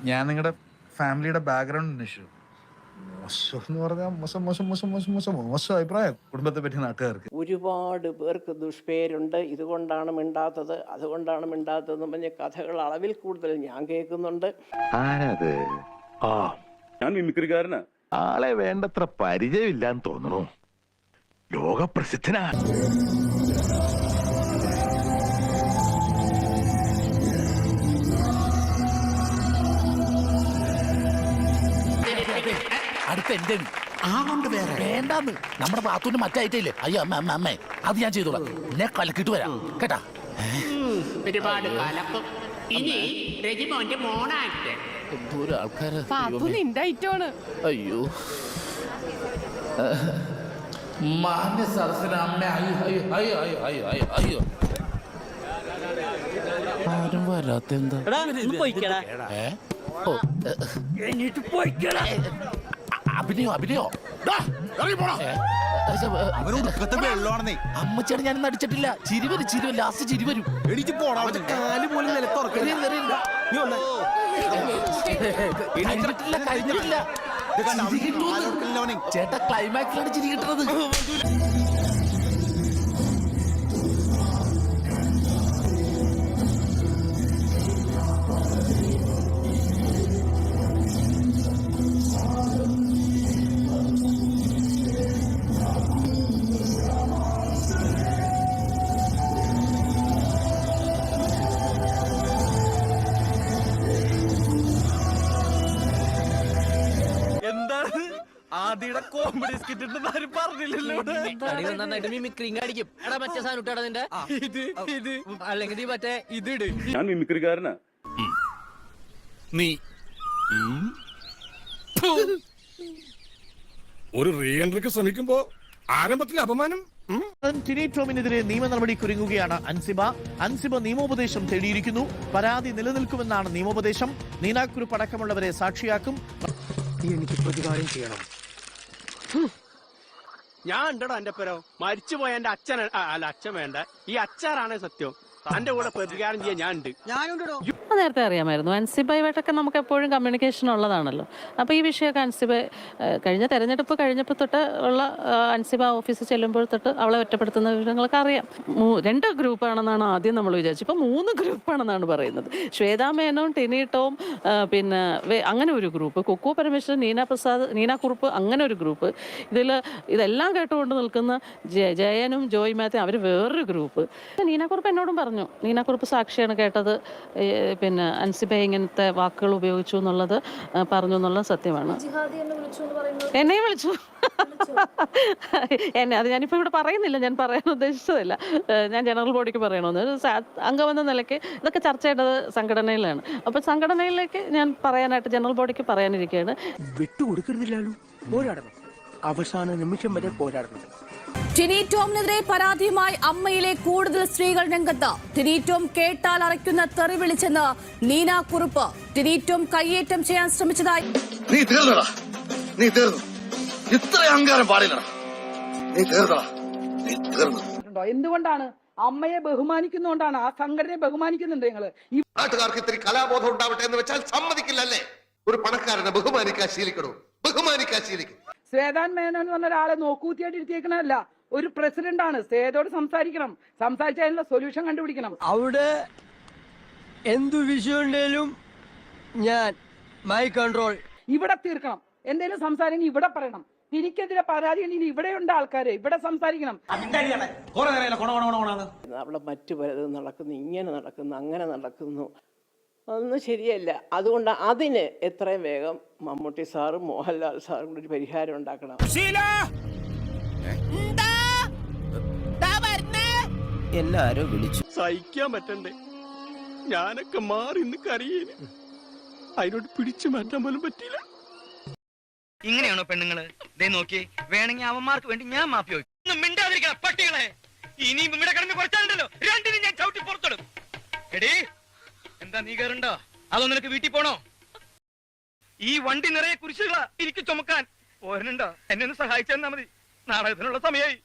ഞാൻ നിങ്ങളുടെ ഫാമിലിയുടെ ബാക്ക്ഗ്രൗണ്ട് അന്വേഷിച്ചു. മോശം എന്ന് പറഞ്ഞാൽ മോശം അഭിപ്രായം കുടുംബത്തെ പറ്റി നാട്ടുകാർക്ക്. ഒരുപാട് പേർക്ക് ദുഷ്പേരുണ്ട്. ഇതുകൊണ്ടാണ് മിണ്ടാത്തത്, അതുകൊണ്ടാണ് മിണ്ടാത്തതെന്ന് പറഞ്ഞ കഥകൾ അളവിൽ കൂടുതൽ ഞാൻ കേൾക്കുന്നുണ്ട്. ആരത്? ആ, ഞാൻ മിമിക്രിക്കാരനാ. ആളെ വേണ്ടത്ര പരിചയമില്ലാന്ന് തോന്നുന്നു. ലോകപ്രസിദ്ധനാണ്. അടുത്ത എന്റെ വേണ്ടാന്ന് നമ്മുടെ ബാത്തൂന്റെ മറ്റായിട്ടില്ലേ? അയ്യോ അമ്മ അമ്മ അമ്മേ, അത് ഞാൻ ചെയ്തോളാം. എന്നെ കലക്കിട്ട് വരാം കേട്ടാ. ഒരുപാട് കലക്കും. ഇനി രജിമോന്റെ മോണാക്ട്. എന്തോരം ആൾക്കാര്. അയ്യോ മാന്യ സദസ്സിന് അമ്മേ. അയ്യോ ആരും വരാത്ത എന്താ? അഭിനയോ അമ്മച്ചാണ് ഞാൻ നടിച്ചിട്ടില്ല. ചിരി വരും, ലാസ്റ്റ് ചിരി വരും. കഴിഞ്ഞിട്ടില്ല. ചേട്ടാ ക്ലൈമാക്സിലാണ് ചിരി കിട്ടുന്നത്. ആദിയുടെ കോമഡി സ്കിറ്റ് പറഞ്ഞില്ലല്ലോ. അല്ലെങ്കിൽ മറ്റേ ഇതിട്. ഞാൻ മിമിക്രിക്കാരനാ. നീ ഒരു റീ എൻട്രിക്ക് ശ്രമിക്കുമ്പോ ആരംഭത്തിലെ അപമാനം. ടിനി ടോമിനെതിരെ നിയമ നടപടി കുരുങ്ങുകയാണ് അൻസിബ നിയമോപദേശം തേടിയിരിക്കുന്നു. പരാതി നിലനിൽക്കുമെന്നാണ് നിയമോപദേശം. നീനാക്കുറുപ്പ് അടക്കമുള്ളവരെ സാക്ഷിയാക്കും. എനിക്ക് പ്രതികാരം ചെയ്യണം. ഞാൻ ഉണ്ടോ എന്റെ പേരോ മരിച്ചുപോയ എന്റെ അച്ഛൻ അച്ഛൻ വേണ്ട, ഈ അച്ചാറാണ് സത്യം. തന്റെ കൂടെ പ്രതികാരം ചെയ്യാൻ ഞാൻ ഉണ്ട്. ഞാനുണ്ടോ. നേരത്തെ അറിയാമായിരുന്നു. അൻസിബയുമായിട്ടൊക്കെ നമുക്ക് എപ്പോഴും കമ്മ്യൂണിക്കേഷൻ ഉള്ളതാണല്ലോ. അപ്പോൾ ഈ വിഷയമൊക്കെ അൻസിബ കഴിഞ്ഞ തെരഞ്ഞെടുപ്പ് കഴിഞ്ഞപ്പോൾ തൊട്ട് ഉള്ള അൻസിബ ഓഫീസിൽ ചെല്ലുമ്പോൾ തൊട്ട് അവളെ ഒറ്റപ്പെടുത്തുന്ന വിവരങ്ങളൊക്കെ അറിയാം. 2 ഗ്രൂപ്പാണെന്നാണ് ആദ്യം നമ്മൾ വിചാരിച്ചത്. ഇപ്പോൾ 3 ഗ്രൂപ്പാണെന്നാണ് പറയുന്നത്. ശ്വേതാ മേനോൻ, ടിനി ടോം, പിന്നെ അങ്ങനെ ഒരു ഗ്രൂപ്പ്, കുക്കു പരമേശ്വരൻ, നീനാക്കുറുപ്പ്, അങ്ങനെ ഒരു ഗ്രൂപ്പ്. ഇതെല്ലാം കേട്ടുകൊണ്ട് നിൽക്കുന്ന ജയനും ജോയ് മാത്യു, അവർ വേറൊരു ഗ്രൂപ്പ്. നീനാക്കുറുപ്പ് എന്നോടും പറഞ്ഞു, നീനാക്കുറുപ്പ് സാക്ഷിയാണ് കേട്ടത്, പിന്നെ അൻസിബ ഇങ്ങനത്തെ വാക്കുകൾ ഉപയോഗിച്ചു എന്നുള്ളത് പറഞ്ഞു എന്നുള്ളത് സത്യമാണ്. എന്നെ വിളിച്ചു. അത് ഞാനിപ്പോൾ ഇവിടെ പറയുന്നില്ല, ഞാൻ പറയാൻ ഉദ്ദേശിച്ചതല്ല. ഞാൻ ജനറൽ ബോഡിക്ക് പറയണമെന്ന് അംഗമെന്ന നിലയ്ക്ക് ഇതൊക്കെ ചർച്ച ചെയ്യേണ്ടത് സംഘടനയിലാണ്. അപ്പോൾ സംഘടനയിലേക്ക് ഞാൻ പറയാനായിട്ട് ജനറൽ ബോഡിക്ക് പറയാനിരിക്കുകയാണ്. വിട്ടുകൊടുക്കുന്നില്ലല്ലോ, പോരാടണം, അവസാന നിമിഷം വരെ പോരാടണം. ടിനി ടോമിനെതിരെ പരാതിയുമായി അമ്മയിലെ കൂടുതൽ സ്ത്രീകൾ രംഗത്ത്. ടിനി ടോം കേട്ടാൽ അറയ്ക്കുന്ന തെറി വിളിച്ചെന്ന് നീനാക്കുറുപ്പ്. ടിനി ടോം കയ്യേറ്റം ചെയ്യാൻ ശ്രമിച്ചതായി. നീ തീർന്നടാ, നീ തീർന്നു. ഇത്ര അഹങ്കാരം പാടില്ലടാ, നീ തീർന്നടാ, നീ തീർന്നു. എന്തുകൊണ്ടാണ്? അമ്മയെ ബഹുമാനിക്കുന്നതുകൊണ്ടാണ്. ആ സംഘടനയെ ബഹുമാനിക്കുന്നുണ്ട് ഞങ്ങള്. നാട്ടുകാർക്ക് ഇത്തിരി കലാബോധം ഉണ്ടാവട്ടെ എന്ന് വെച്ചാൽ സമ്മതിക്കില്ലല്ലേ? ഒരു പണക്കാരനെ ബഹുമാനിക്കാൻ ശീലിക്കണോ? ബഹുമാനിക്കാൻ ശീലിക്കും. ശ്വേതാൻ മേനോൻ എന്ന് പറഞ്ഞ ഒരാളെ നോക്കൂത്തിയായിട്ട് ഇരുത്തിയേക്കണല്ല, ഒരു പ്രസിഡന്റ് ആണ്. സേതോട് സംസാരിക്കണം, സംസാരിച്ച് അതിനുള്ള സൊല്യൂഷൻ കണ്ടുപിടിക്കണം. അവിടെ എന്തു വിഷയം ഉണ്ടെങ്കിലും ഞാൻ മൈ കൺട്രോൾ. ഇവിടെ തീർക്കണം. എന്തെങ്കിലും സംസാരിക്കണം, ഇവിടെ പറയണം. തിരിക്കെതിരെ പരാതി ഉണ്ടെങ്കിൽ ഇവിടെയുണ്ട് ആൾക്കാര്, ഇവിടെ സംസാരിക്കണം. അവിടെ മറ്റു പലതും നടക്കുന്നു, ഇങ്ങനെ നടക്കുന്നു, അങ്ങനെ നടക്കുന്നു, അതൊന്നും ശരിയല്ല. അതുകൊണ്ട് അതിന് എത്രയും വേഗം മമ്മൂട്ടി സാറും മോഹൻലാൽ സാറും കൂടി ഒരു പരിഹാരം ഉണ്ടാക്കണം. എല്ലാരും വിളിച്ചു. സഹിക്കാൻ പറ്റണ്ടേ? ഞാനൊക്കെ മാറി ഇന്ന് കരയേന്. അതിനോട് പിടിച്ചു മാറ്റാൻ പോലും പറ്റില്ല. ഇങ്ങനെയാണോ പെണ്ണുങ്ങള്? ദേ നോക്കി, വേണമെങ്കിൽ അവന്മാർക്ക് വേണ്ടി ഞാൻ മാപ്പി ഒന്നും മിണ്ടാതിരിക്കണം പട്ടികളെ. ഇനിയും ഇവിടെ കിടന്ന് കുറച്ചാലുണ്ടല്ലോ, രണ്ടിനും ഞാൻ ചവിട്ടി പുറത്തിടും. എടീ, എന്താ നീ കയറുണ്ടോ? അതോ നിനക്ക് വീട്ടിൽ പോണോ? ഈ വണ്ടി നിറയെ കുരിശുകളാ എനിക്ക് ചുമക്കാൻ. പോരനുണ്ടോ? എന്നെ ഒന്ന് സഹായിച്ചു തന്നാ മതി. നാടകത്തിനുള്ള സമയമായി.